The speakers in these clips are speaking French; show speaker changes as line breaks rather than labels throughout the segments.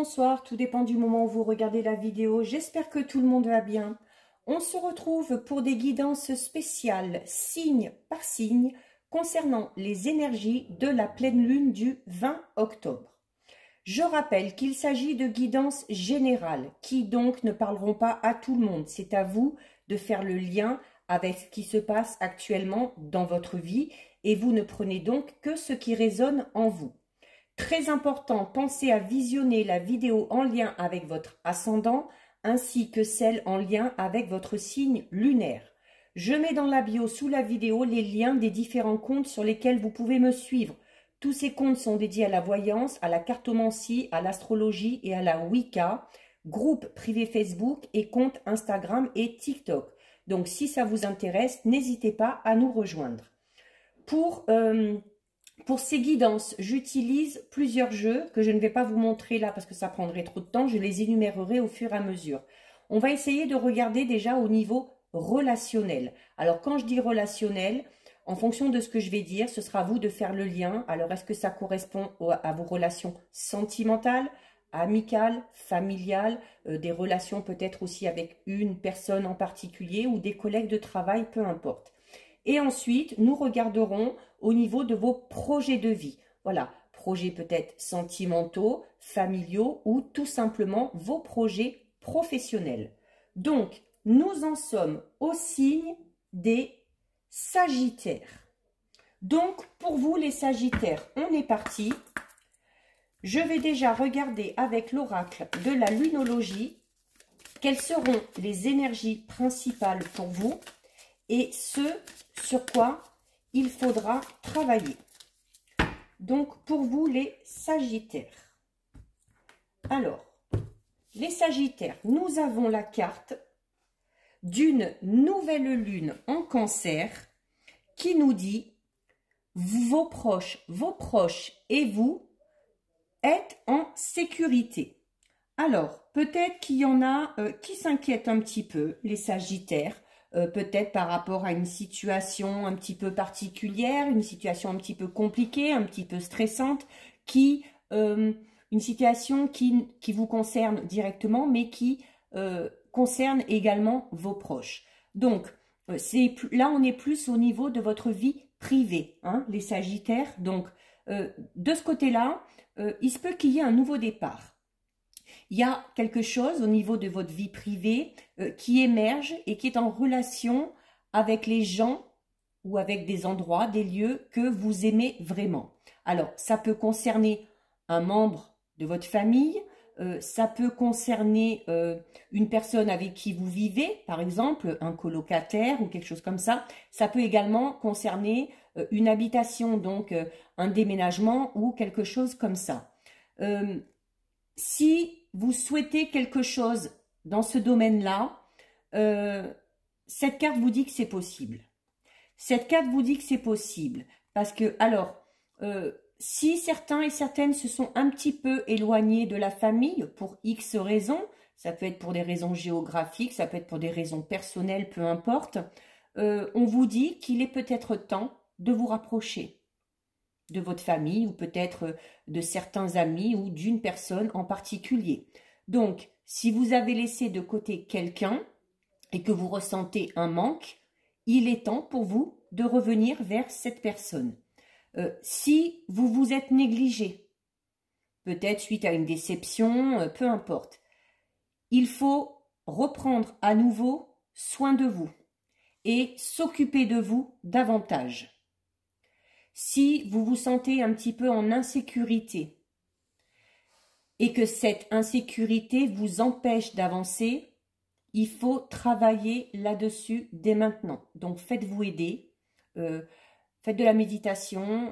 bonsoir, tout dépend du moment où vous regardez la vidéo. J'espère que tout le monde va bien. On se retrouve pour des guidances spéciales, signe par signe, concernant les énergies de la pleine lune du 20 octobre. Je rappelle qu'il s'agit de guidances générales, qui donc ne parleront pas à tout le monde. C'est à vous de faire le lien avec ce qui se passe actuellement dans votre vie et vous ne prenez donc que ce qui résonne en vous. Très important, pensez à visionner la vidéo en lien avec votre ascendant ainsi que celle en lien avec votre signe lunaire. Je mets dans la bio sous la vidéo les liens des différents comptes sur lesquels vous pouvez me suivre. Tous ces comptes sont dédiés à la voyance, à la cartomancie, à l'astrologie et à la Wicca, groupe privé Facebook et compte Instagram et TikTok. Donc si ça vous intéresse, n'hésitez pas à nous rejoindre. Pour ces guidances, j'utilise plusieurs jeux que je ne vais pas vous montrer là parce que ça prendrait trop de temps. Je les énumérerai au fur et à mesure. On va essayer de regarder déjà au niveau relationnel. Alors quand je dis relationnel, en fonction de ce que je vais dire, ce sera à vous de faire le lien. Alors est-ce que ça correspond à vos relations sentimentales, amicales, familiales, des relations peut-être aussi avec une personne en particulier ou des collègues de travail, peu importe. Et ensuite, nous regarderons au niveau de vos projets de vie. Voilà, projets peut-être sentimentaux, familiaux ou tout simplement vos projets professionnels. Donc, nous en sommes au signe des Sagittaires. Donc, pour vous les Sagittaires, on est parti. Je vais déjà regarder avec l'oracle de la lunologie quelles seront les énergies principales pour vous et ce sur quoi il faudra travailler. Donc, pour vous, les Sagittaires. Alors, les Sagittaires, nous avons la carte d'une nouvelle lune en Cancer qui nous dit vos proches et vous êtes en sécurité. Alors, peut-être qu'il y en a qui s'inquiètent un petit peu, les Sagittaires, peut-être par rapport à une situation un petit peu particulière, une situation un petit peu compliquée, un petit peu stressante, une situation qui vous concerne directement, mais qui concerne également vos proches. Donc, là, on est plus au niveau de votre vie privée, hein, les Sagittaires. Donc, de ce côté-là, il se peut qu'il y ait un nouveau départ. Il y a quelque chose au niveau de votre vie privée qui émerge et qui est en relation avec les gens ou avec des endroits, des lieux que vous aimez vraiment. Alors, ça peut concerner un membre de votre famille, ça peut concerner une personne avec qui vous vivez, par exemple, un colocataire ou quelque chose comme ça. Ça peut également concerner une habitation, donc un déménagement ou quelque chose comme ça. Si vous souhaitez quelque chose dans ce domaine-là, cette carte vous dit que c'est possible. Cette carte vous dit que c'est possible. Parce que, alors, si certains et certaines se sont un petit peu éloignés de la famille pour X raisons, ça peut être pour des raisons géographiques, ça peut être pour des raisons personnelles, peu importe, on vous dit qu'il est peut-être temps de vous rapprocher de votre famille ou peut-être de certains amis ou d'une personne en particulier. Donc, si vous avez laissé de côté quelqu'un et que vous ressentez un manque, il est temps pour vous de revenir vers cette personne. Si vous vous êtes négligé, peut-être suite à une déception, peu importe, il faut reprendre à nouveau soin de vous et s'occuper de vous davantage. Si vous vous sentez un petit peu en insécurité et que cette insécurité vous empêche d'avancer, il faut travailler là-dessus dès maintenant. Donc faites-vous aider, faites de la méditation,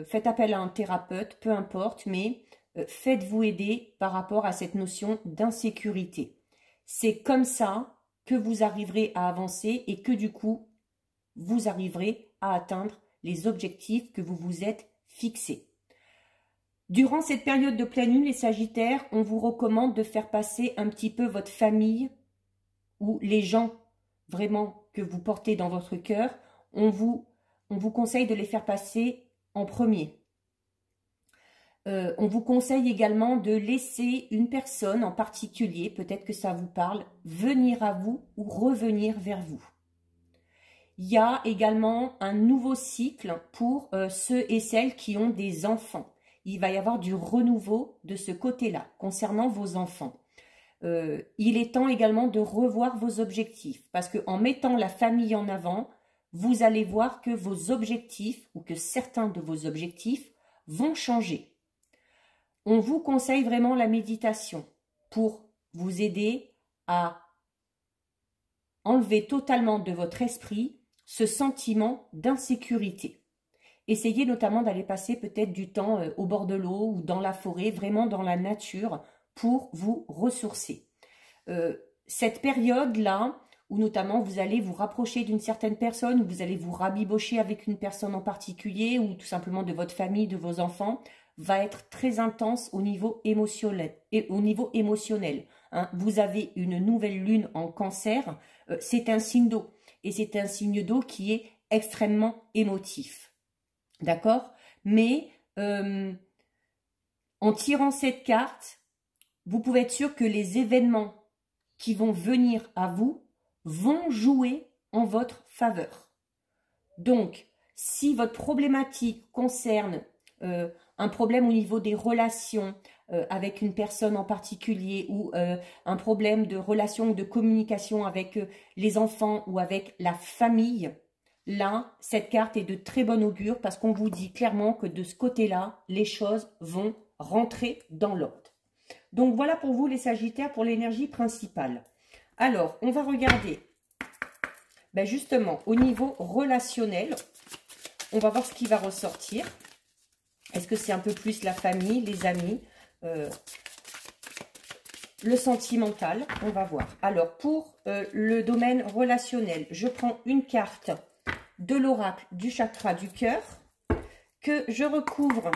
faites appel à un thérapeute, peu importe, mais faites-vous aider par rapport à cette notion d'insécurité. C'est comme ça que vous arriverez à avancer et que du coup, vous arriverez à atteindre les objectifs que vous vous êtes fixés. Durant cette période de pleine lune, les Sagittaires, on vous recommande de faire passer un petit peu votre famille ou les gens vraiment que vous portez dans votre cœur. On vous conseille de les faire passer en premier. On vous conseille également de laisser une personne en particulier, peut-être que ça vous parle, venir à vous ou revenir vers vous. Il y a également un nouveau cycle pour ceux et celles qui ont des enfants. Il va y avoir du renouveau de ce côté-là, concernant vos enfants. Il est temps également de revoir vos objectifs, parce qu'en mettant la famille en avant, vous allez voir que vos objectifs, ou que certains de vos objectifs, vont changer. On vous conseille vraiment la méditation pour vous aider à enlever totalement de votre esprit ce sentiment d'insécurité. Essayez notamment d'aller passer peut-être du temps au bord de l'eau ou dans la forêt, vraiment dans la nature, pour vous ressourcer. Cette période-là, où notamment vous allez vous rapprocher d'une certaine personne, ou vous allez vous rabibocher avec une personne en particulier, ou tout simplement de votre famille, de vos enfants, va être très intense au niveau émotionnel. Hein. Vous avez une nouvelle lune en Cancer, c'est un signe d'eau. Et c'est un signe d'eau qui est extrêmement émotif. D'accord? Mais en tirant cette carte, vous pouvez être sûr que les événements qui vont venir à vous vont jouer en votre faveur. Donc, si votre problématique concerne un problème au niveau des relations avec une personne en particulier ou un problème de relation ou de communication avec les enfants ou avec la famille, là, cette carte est de très bon augure parce qu'on vous dit clairement que de ce côté-là, les choses vont rentrer dans l'ordre. Donc, voilà pour vous les Sagittaires pour l'énergie principale. Alors, on va regarder, ben justement, au niveau relationnel, on va voir ce qui va ressortir. Est-ce que c'est un peu plus la famille, les amis, le sentimental? On va voir. Alors, pour le domaine relationnel, je prends une carte de l'oracle du chakra du cœur que je recouvre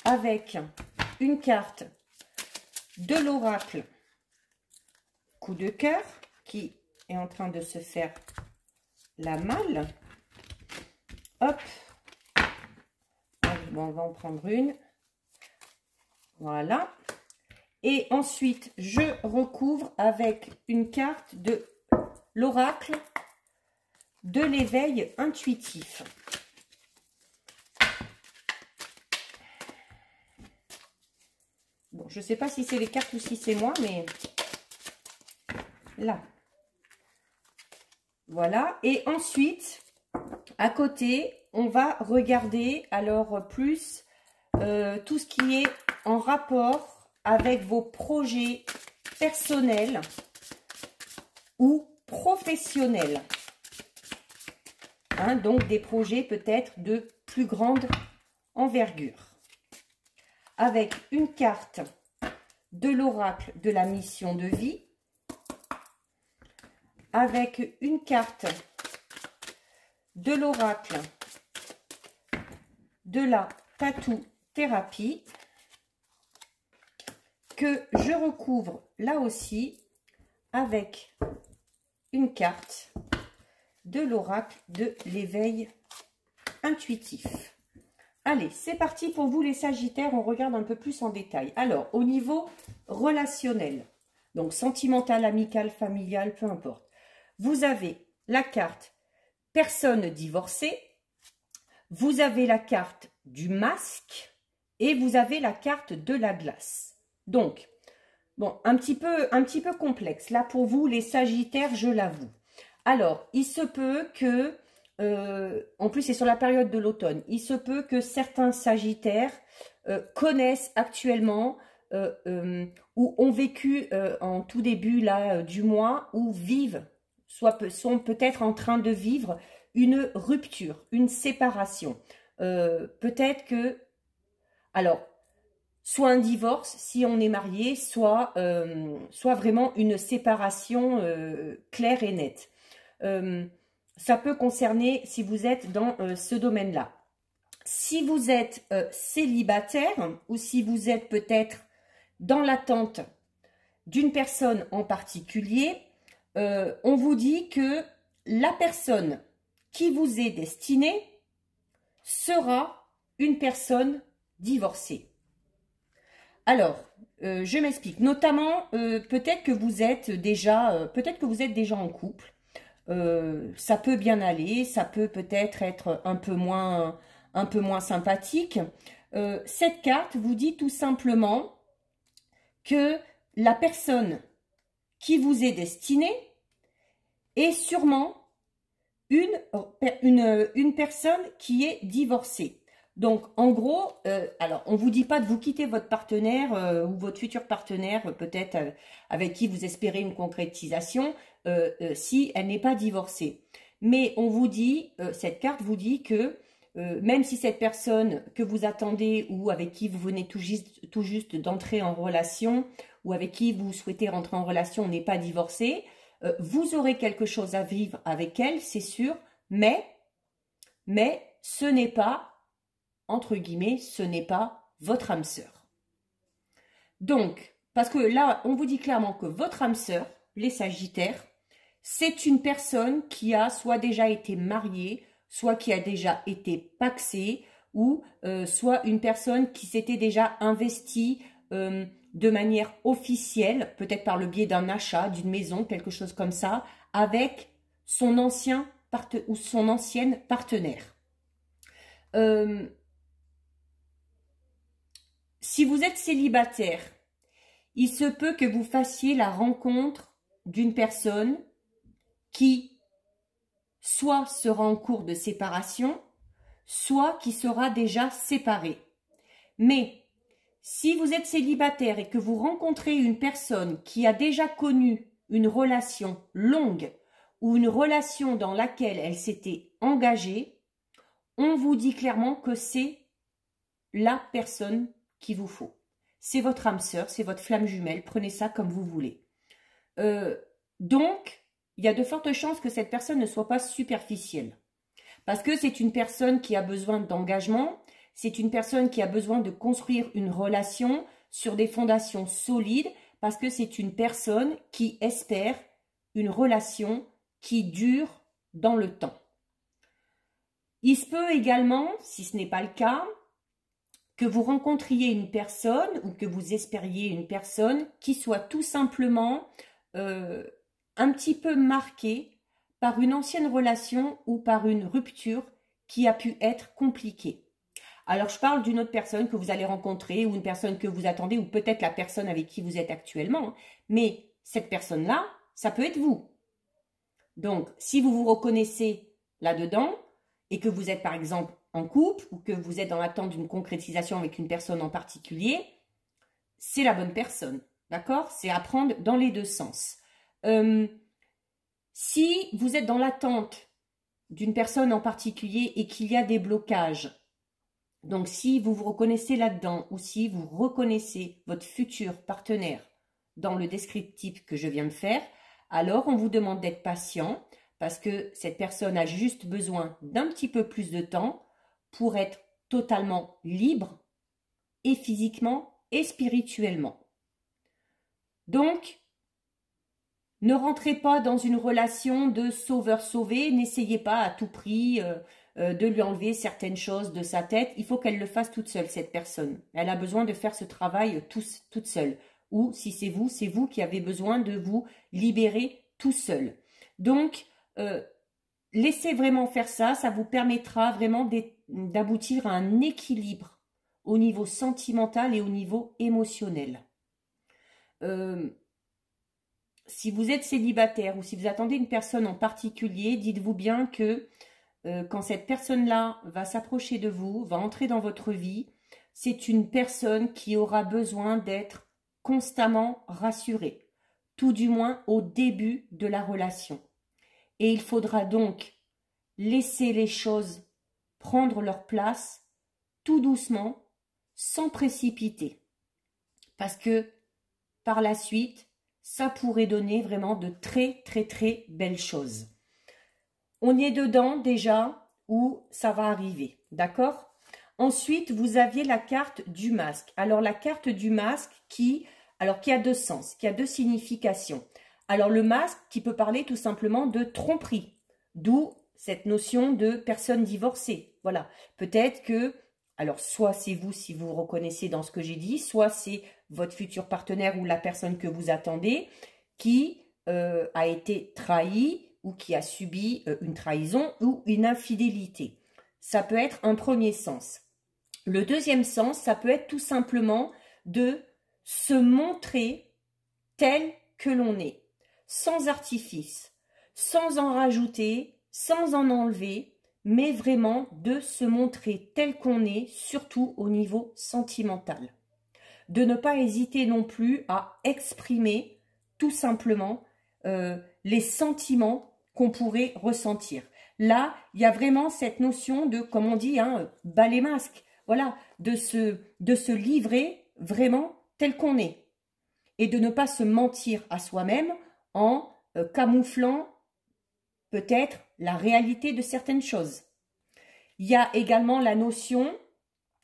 avec une carte de l'oracle coup de cœur qui est en train de se faire la malle. Hop. Allez, bon, on va en prendre une. Voilà. Et ensuite, je recouvre avec une carte de l'oracle de l'éveil intuitif. Bon, je ne sais pas si c'est les cartes ou si c'est moi, mais là. Voilà. Et ensuite, à côté, on va regarder alors plus tout ce qui est en rapport avec vos projets personnels ou professionnels. Hein, donc des projets peut-être de plus grande envergure. Avec une carte de l'oracle de la mission de vie. Avec une carte de l'oracle de la tattoo thérapie que je recouvre là aussi avec une carte de l'oracle de l'éveil intuitif. Allez, c'est parti pour vous les Sagittaires, on regarde un peu plus en détail. Alors, au niveau relationnel, donc sentimental, amical, familial, peu importe. Vous avez la carte personne divorcée, vous avez la carte du masque et vous avez la carte de la glace. Donc, bon, un petit peu complexe. Là, pour vous, les Sagittaires, je l'avoue. Alors, il se peut que, en plus, c'est sur la période de l'automne, il se peut que certains Sagittaires connaissent actuellement ou ont vécu en tout début là, du mois ou vivent sont peut-être en train de vivre une rupture, une séparation. Peut-être que, alors, soit un divorce si on est marié, soit vraiment une séparation claire et nette. Ça peut concerner si vous êtes dans ce domaine-là. Si vous êtes célibataire ou si vous êtes peut-être dans l'attente d'une personne en particulier, on vous dit que la personne qui vous est destinée sera une personne divorcée. Alors, je m'explique. Notamment, peut-être que vous êtes déjà, en couple. Ça peut bien aller, ça peut peut-être être un peu moins sympathique. Cette carte vous dit tout simplement que la personne qui vous est destinée est sûrement une personne qui est divorcée. Donc, en gros, alors, on ne vous dit pas de vous quitter votre partenaire ou votre futur partenaire, peut-être avec qui vous espérez une concrétisation, si elle n'est pas divorcée. Mais on vous dit, cette carte vous dit que même si cette personne que vous attendez ou avec qui vous venez tout juste d'entrer en relation ou avec qui vous souhaitez rentrer en relation n'est pas divorcée, vous aurez quelque chose à vivre avec elle, c'est sûr, mais ce n'est pas, entre guillemets, ce n'est pas votre âme sœur. Donc, parce que là, on vous dit clairement que votre âme sœur, les Sagittaires, c'est une personne qui a soit déjà été mariée, soit qui a déjà été pacsée, ou soit une personne qui s'était déjà investie de manière officielle, peut-être par le biais d'un achat, d'une maison, quelque chose comme ça, avec son ancien ou son ancienne partenaire. Si vous êtes célibataire, il se peut que vous fassiez la rencontre d'une personne qui soit sera en cours de séparation, soit qui sera déjà séparée. Mais si vous êtes célibataire et que vous rencontrez une personne qui a déjà connu une relation longue ou une relation dans laquelle elle s'était engagée, on vous dit clairement que c'est la personne qu'il vous faut. C'est votre âme sœur, c'est votre flamme jumelle, prenez ça comme vous voulez. Donc, il y a de fortes chances que cette personne ne soit pas superficielle. Parce que c'est une personne qui a besoin d'engagement, c'est une personne qui a besoin de construire une relation sur des fondations solides, parce que c'est une personne qui espère une relation qui dure dans le temps. Il se peut également, si ce n'est pas le cas, que vous rencontriez une personne ou que vous espériez une personne qui soit tout simplement un petit peu marquée par une ancienne relation ou par une rupture qui a pu être compliquée. Alors, je parle d'une autre personne que vous allez rencontrer ou une personne que vous attendez ou peut-être la personne avec qui vous êtes actuellement. Mais cette personne-là, ça peut être vous. Donc, si vous vous reconnaissez là-dedans et que vous êtes par exemple en couple ou que vous êtes dans l'attente d'une concrétisation avec une personne en particulier, c'est la bonne personne. D'accord? C'est à prendre dans les deux sens. Si vous êtes dans l'attente d'une personne en particulier et qu'il y a des blocages, donc si vous vous reconnaissez là-dedans ou si vous reconnaissez votre futur partenaire dans le descriptif que je viens de faire, alors on vous demande d'être patient parce que cette personne a juste besoin d'un petit peu plus de temps pour être totalement libre et physiquement et spirituellement. Donc, ne rentrez pas dans une relation de sauveur-sauvé, n'essayez pas à tout prix de lui enlever certaines choses de sa tête. Il faut qu'elle le fasse toute seule, cette personne. Elle a besoin de faire ce travail toute seule. Ou si c'est vous qui avez besoin de vous libérer tout seul. Donc, laissez vraiment faire ça, ça vous permettra vraiment d'aboutir à un équilibre au niveau sentimental et au niveau émotionnel. Si vous êtes célibataire ou si vous attendez une personne en particulier, dites-vous bien que quand cette personne-là va s'approcher de vous, va entrer dans votre vie, c'est une personne qui aura besoin d'être constamment rassurée, tout du moins au début de la relation. Et il faudra donc laisser les choses prendre leur place tout doucement, sans précipiter. Parce que par la suite, ça pourrait donner vraiment de très belles choses. On est dedans déjà où ça va arriver, d'accord? Ensuite, vous aviez la carte du masque. Alors, la carte du masque qui a deux sens, qui a deux significations. Alors, le masque qui peut parler tout simplement de tromperie, d'où cette notion de personne divorcée. Voilà, peut-être que Alors, soit c'est vous si vous vous reconnaissez dans ce que j'ai dit, soit c'est votre futur partenaire ou la personne que vous attendez qui a été trahi ou qui a subi une trahison ou une infidélité. Ça peut être un premier sens. Le deuxième sens, ça peut être tout simplement de se montrer tel que l'on est, sans artifice, sans en rajouter, sans en enlever, mais vraiment de se montrer tel qu'on est, surtout au niveau sentimental. De ne pas hésiter non plus à exprimer tout simplement les sentiments qu'on pourrait ressentir. Là, il y a vraiment cette notion de, comme on dit, bas les masques. Voilà, de se livrer vraiment tel qu'on est. Et de ne pas se mentir à soi-même en camouflant peut-être la réalité de certaines choses. Il y a également la notion,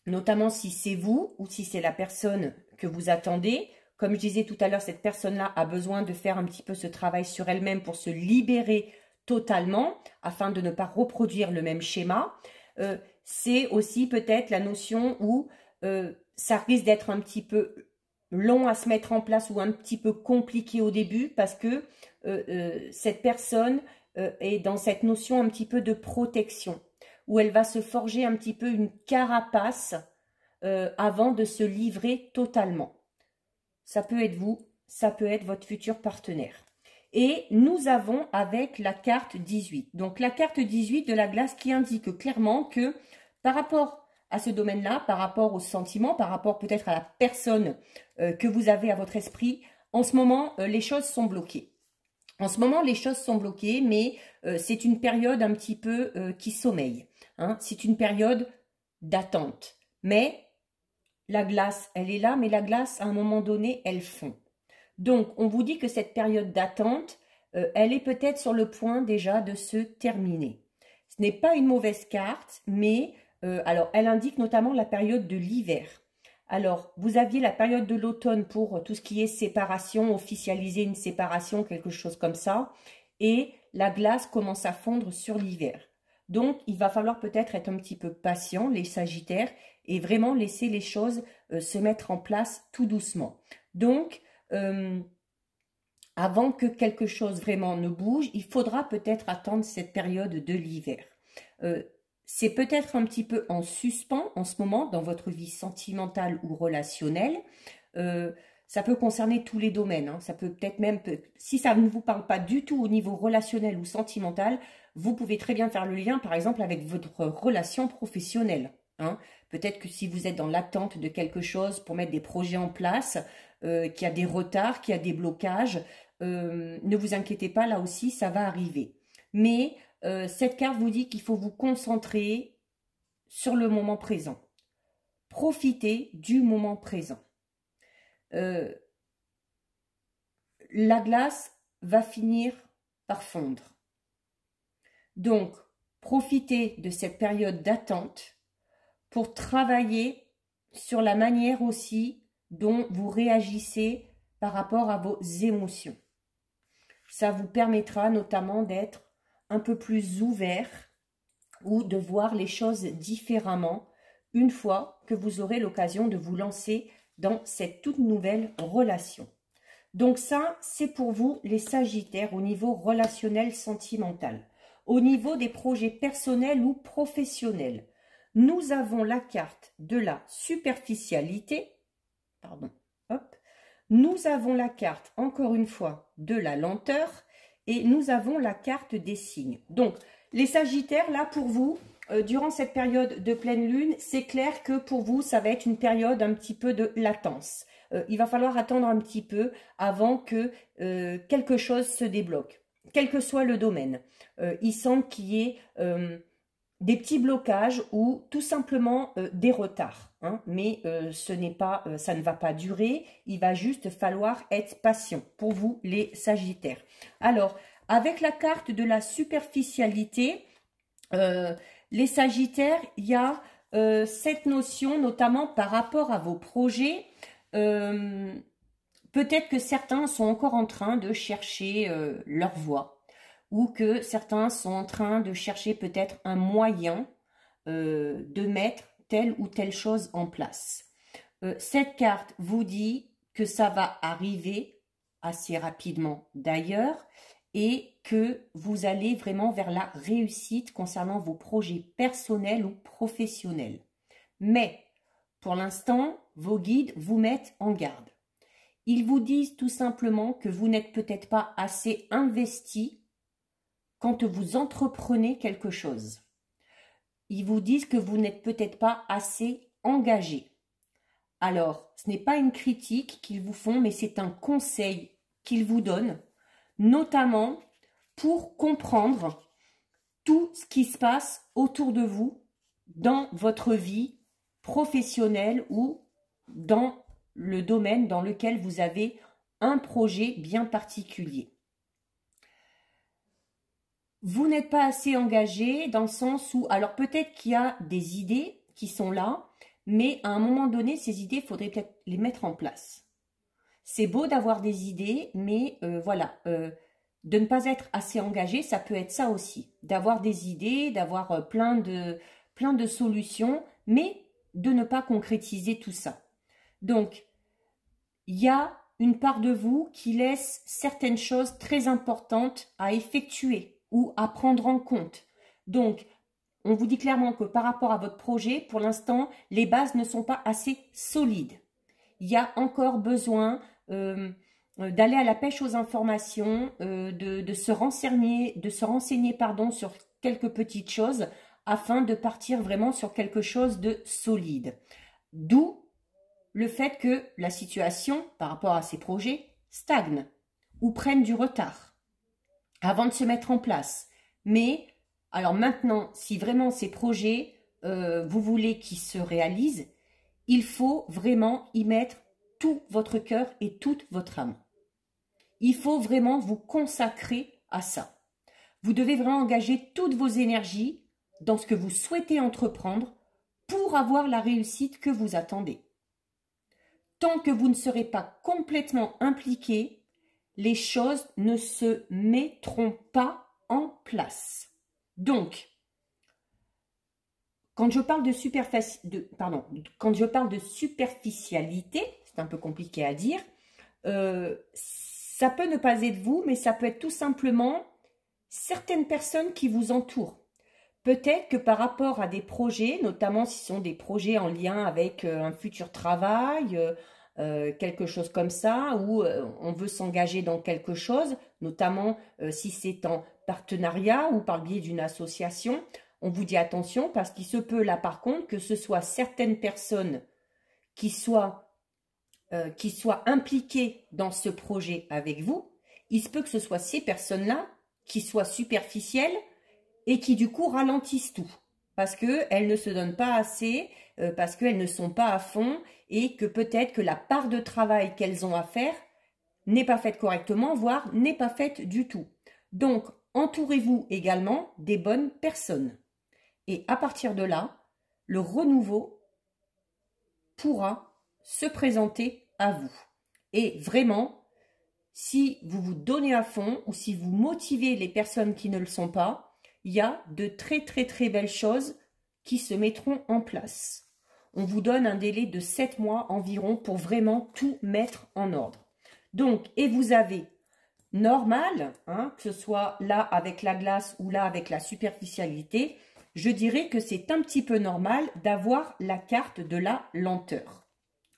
notamment si c'est vous ou si c'est la personne que vous attendez. Comme je disais tout à l'heure, cette personne-là a besoin de faire un petit peu ce travail sur elle-même pour se libérer totalement afin de ne pas reproduire le même schéma. C'est aussi peut-être la notion où ça risque d'être un petit peu long à se mettre en place ou un petit peu compliqué au début parce que cette personne est dans cette notion un petit peu de protection où elle va se forger un petit peu une carapace avant de se livrer totalement. Ça peut être vous, ça peut être votre futur partenaire. Et nous avons avec la carte 18. Donc la carte 18 de la glace qui indique clairement que par rapport à ce domaine-là, par rapport aux sentiments, par rapport peut-être à la personne que vous avez à votre esprit, en ce moment, les choses sont bloquées. En ce moment, les choses sont bloquées, mais c'est une période un petit peu qui sommeille. Hein. C'est une période d'attente. Mais la glace, elle est là, mais la glace, à un moment donné, elle fond. Donc, on vous dit que cette période d'attente, elle est peut-être sur le point déjà de se terminer. Ce n'est pas une mauvaise carte, mais alors, elle indique notamment la période de l'hiver. Alors, vous aviez la période de l'automne pour tout ce qui est séparation, officialiser une séparation, quelque chose comme ça. Et la glace commence à fondre sur l'hiver. Donc, il va falloir peut-être être un petit peu patient, les Sagittaires, et vraiment laisser les choses se mettre en place tout doucement. Donc, avant que quelque chose vraiment ne bouge, il faudra peut-être attendre cette période de l'hiver. C'est peut-être un petit peu en suspens en ce moment dans votre vie sentimentale ou relationnelle. Ça peut concerner tous les domaines. Hein. Ça peut peut-être même, si ça ne vous parle pas du tout au niveau relationnel ou sentimental, vous pouvez très bien faire le lien, par exemple, avec votre relation professionnelle. Hein. Peut-être que si vous êtes dans l'attente de quelque chose pour mettre des projets en place, qu'il y a des retards, qu'il y a des blocages, ne vous inquiétez pas, là aussi, ça va arriver. Mais cette carte vous dit qu'il faut vous concentrer sur le moment présent. Profitez du moment présent. La glace va finir par fondre. Donc, profitez de cette période d'attente pour travailler sur la manière aussi dont vous réagissez par rapport à vos émotions. Ça vous permettra notamment d'être un peu plus ouvert ou de voir les choses différemment une fois que vous aurez l'occasion de vous lancer dans cette toute nouvelle relation. Donc ça, c'est pour vous les Sagittaires au niveau relationnel sentimental. Au niveau des projets personnels ou professionnels, nous avons la carte de la superficialité, pardon, hop, nous avons la carte, encore une fois, de la lenteur et nous avons la carte des signes. Donc, les Sagittaires, là, pour vous, durant cette période de pleine lune, c'est clair que pour vous, ça va être une période un petit peu de latence. Il va falloir attendre un petit peu avant que quelque chose se débloque, quel que soit le domaine. Il semble qu'il y ait des petits blocages ou tout simplement des retards. Hein, mais ce n'est pas, ça ne va pas durer, il va juste falloir être patient pour vous les Sagittaires. Alors, avec la carte de la superficialité, les Sagittaires, il y a cette notion, notamment par rapport à vos projets. Peut-être que certains sont encore en train de chercher leur voie ou que certains sont en train de chercher peut-être un moyen de mettre telle ou telle chose en place. Cette carte vous dit que ça va arriver assez rapidement d'ailleurs et que vous allez vraiment vers la réussite concernant vos projets personnels ou professionnels. Mais pour l'instant, vos guides vous mettent en garde. Ils vous disent tout simplement que vous n'êtes peut-être pas assez investi quand vous entreprenez quelque chose. Ils vous disent que vous n'êtes peut-être pas assez engagé. Alors, ce n'est pas une critique qu'ils vous font, mais c'est un conseil qu'ils vous donnent, notamment pour comprendre tout ce qui se passe autour de vous dans votre vie professionnelle ou dans le domaine dans lequel vous avez un projet bien particulier. Vous n'êtes pas assez engagé dans le sens où, alors peut-être qu'il y a des idées qui sont là, mais à un moment donné, ces idées, il faudrait peut-être les mettre en place. C'est beau d'avoir des idées, mais voilà, de ne pas être assez engagé, ça peut être ça aussi. D'avoir des idées, d'avoir plein de solutions, mais de ne pas concrétiser tout ça. Donc, il y a une part de vous qui laisse certaines choses très importantes à effectuer ou à prendre en compte. Donc, on vous dit clairement que par rapport à votre projet, pour l'instant, les bases ne sont pas assez solides. Il y a encore besoin d'aller à la pêche aux informations, de se renseigner sur quelques petites choses afin de partir vraiment sur quelque chose de solide. D'où le fait que la situation par rapport à ces projets stagne ou prenne du retard avant de se mettre en place. Mais, alors maintenant, si vraiment ces projets, vous voulez qu'ils se réalisent, il faut vraiment y mettre tout votre cœur et toute votre âme. Il faut vraiment vous consacrer à ça. Vous devez vraiment engager toutes vos énergies dans ce que vous souhaitez entreprendre pour avoir la réussite que vous attendez. Tant que vous ne serez pas complètement impliqué, les choses ne se mettront pas en place. Donc, quand je parle de superficialité, c'est un peu compliqué à dire, ça peut ne pas être vous, mais ça peut être tout simplement certaines personnes qui vous entourent. Peut-être que par rapport à des projets, notamment si ce sont des projets en lien avec un futur travail, quelque chose comme ça, où on veut s'engager dans quelque chose, notamment si c'est en partenariat ou par le biais d'une association, on vous dit attention parce qu'il se peut là par contre que ce soit certaines personnes qui soient impliquées dans ce projet avec vous. Il se peut que ce soit ces personnes-là qui soient superficielles et qui du coup ralentissent tout parce qu'elles ne se donnent pas assez, parce qu'elles ne sont pas à fond et que peut-être que la part de travail qu'elles ont à faire n'est pas faite correctement, voire n'est pas faite du tout. Donc, entourez-vous également des bonnes personnes. Et à partir de là, le renouveau pourra se présenter à vous. Et vraiment, si vous vous donnez à fond ou si vous motivez les personnes qui ne le sont pas, il y a de très très très belles choses qui se mettront en place. On vous donne un délai de 7 mois environ pour vraiment tout mettre en ordre. Donc, et vous avez normal, hein, que ce soit là avec la glace ou là avec la superficialité, je dirais que c'est un petit peu normal d'avoir la carte de la lenteur.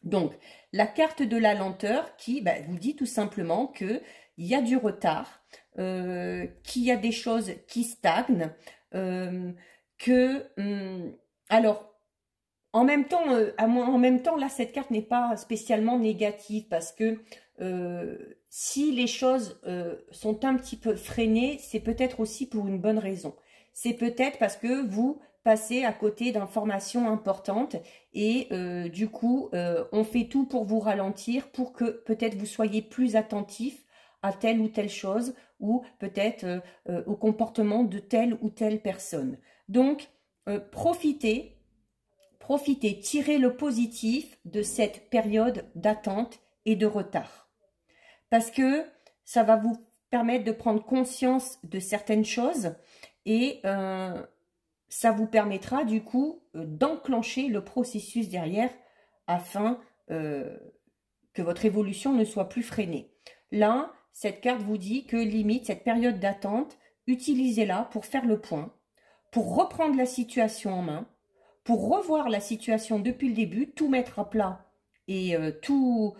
Donc, la carte de la lenteur qui vous dit tout simplement qu'il y a du retard, qu'il y a des choses qui stagnent, alors, en même temps, là, cette carte n'est pas spécialement négative parce que si les choses sont un petit peu freinées, c'est peut-être aussi pour une bonne raison. C'est peut-être parce que vous passez à côté d'informations importantes et du coup, on fait tout pour vous ralentir, pour que peut-être vous soyez plus attentif à telle ou telle chose ou peut-être au comportement de telle ou telle personne. Donc, profitez, tirez le positif de cette période d'attente et de retard. Parce que ça va vous permettre de prendre conscience de certaines choses et ça vous permettra du coup d'enclencher le processus derrière afin que votre évolution ne soit plus freinée. Là, cette carte vous dit que limite cette période d'attente, utilisez-la pour faire le point, pour reprendre la situation en main, pour revoir la situation depuis le début, tout mettre à plat et tout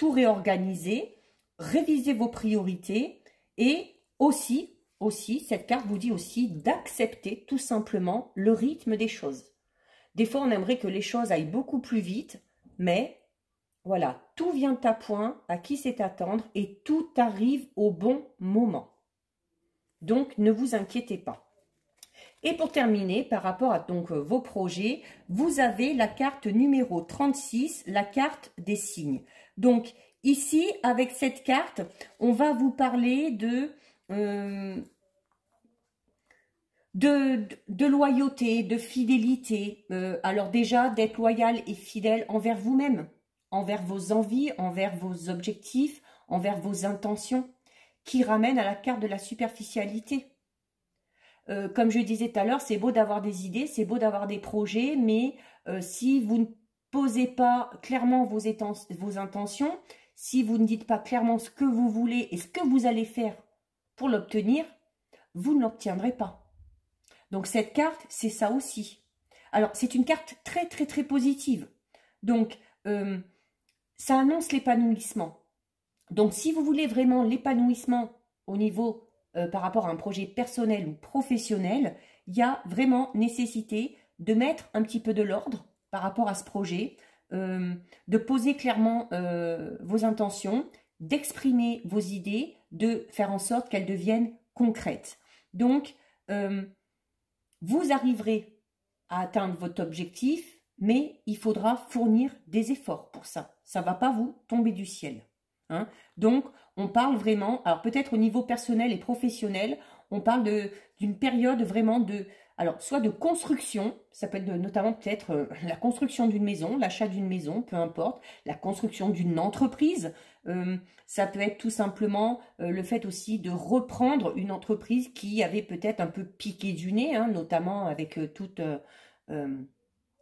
réorganiser, réviser vos priorités et aussi, cette carte vous dit aussi d'accepter tout simplement le rythme des choses. Des fois, on aimerait que les choses aillent beaucoup plus vite, mais voilà, tout vient à point, à qui c'est attendre et tout arrive au bon moment. Donc, ne vous inquiétez pas. Et pour terminer, par rapport à donc vos projets, vous avez la carte numéro 36, la carte des signes. Donc, ici, avec cette carte, on va vous parler de loyauté, de fidélité. Alors déjà, d'être loyal et fidèle envers vous-même, envers vos envies, envers vos objectifs, envers vos intentions, qui ramènent à la carte de la superficialité. Comme je disais tout à l'heure, c'est beau d'avoir des idées, c'est beau d'avoir des projets, mais si vous ne posez pas clairement vos intentions, si vous ne dites pas clairement ce que vous voulez et ce que vous allez faire pour l'obtenir, vous ne l'obtiendrez pas. Donc cette carte, c'est ça aussi. Alors, c'est une carte très, très, très positive. Donc, ça annonce l'épanouissement. Donc, si vous voulez vraiment l'épanouissement au niveau par rapport à un projet personnel ou professionnel, il y a vraiment nécessité de mettre un petit peu de l'ordre par rapport à ce projet, de poser clairement vos intentions, d'exprimer vos idées, de faire en sorte qu'elles deviennent concrètes. Donc, vous arriverez à atteindre votre objectif, mais il faudra fournir des efforts pour ça. Ça ne va pas vous tomber du ciel. Hein. Donc, on parle vraiment, alors peut-être au niveau personnel et professionnel, on parle d'une période vraiment de, alors soit de construction, ça peut être notamment peut-être la construction d'une maison, l'achat d'une maison, peu importe, la construction d'une entreprise, ça peut être tout simplement le fait aussi de reprendre une entreprise qui avait peut-être un peu piqué du nez, hein, notamment avec toute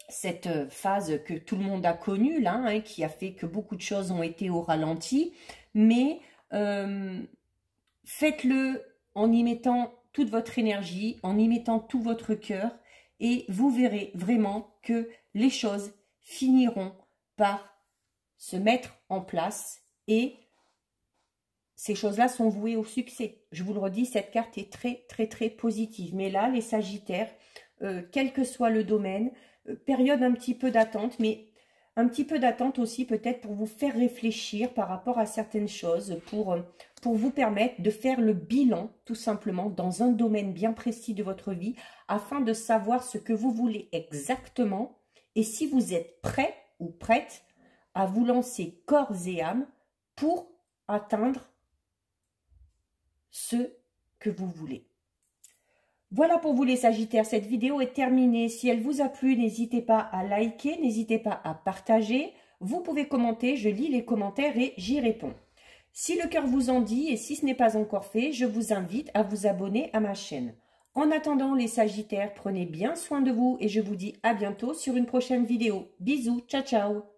cette phase que tout le monde a connue, là, hein, qui a fait que beaucoup de choses ont été au ralenti, mais faites-le en y mettant toute votre énergie, en y mettant tout votre cœur, et vous verrez vraiment que les choses finiront par se mettre en place et ces choses-là sont vouées au succès. Je vous le redis, cette carte est très, très, très positive. Mais là, les Sagittaires, quel que soit le domaine, période un petit peu d'attente, mais un petit peu d'attente aussi peut-être pour vous faire réfléchir par rapport à certaines choses, pour vous permettre de faire le bilan tout simplement dans un domaine bien précis de votre vie afin de savoir ce que vous voulez exactement et si vous êtes prêt ou prête à vous lancer corps et âme pour atteindre ce que vous voulez. Voilà pour vous les Sagittaires, cette vidéo est terminée. Si elle vous a plu, n'hésitez pas à liker, n'hésitez pas à partager. Vous pouvez commenter, je lis les commentaires et j'y réponds. Si le cœur vous en dit et si ce n'est pas encore fait, je vous invite à vous abonner à ma chaîne. En attendant les Sagittaires, prenez bien soin de vous et je vous dis à bientôt sur une prochaine vidéo. Bisous, ciao ciao.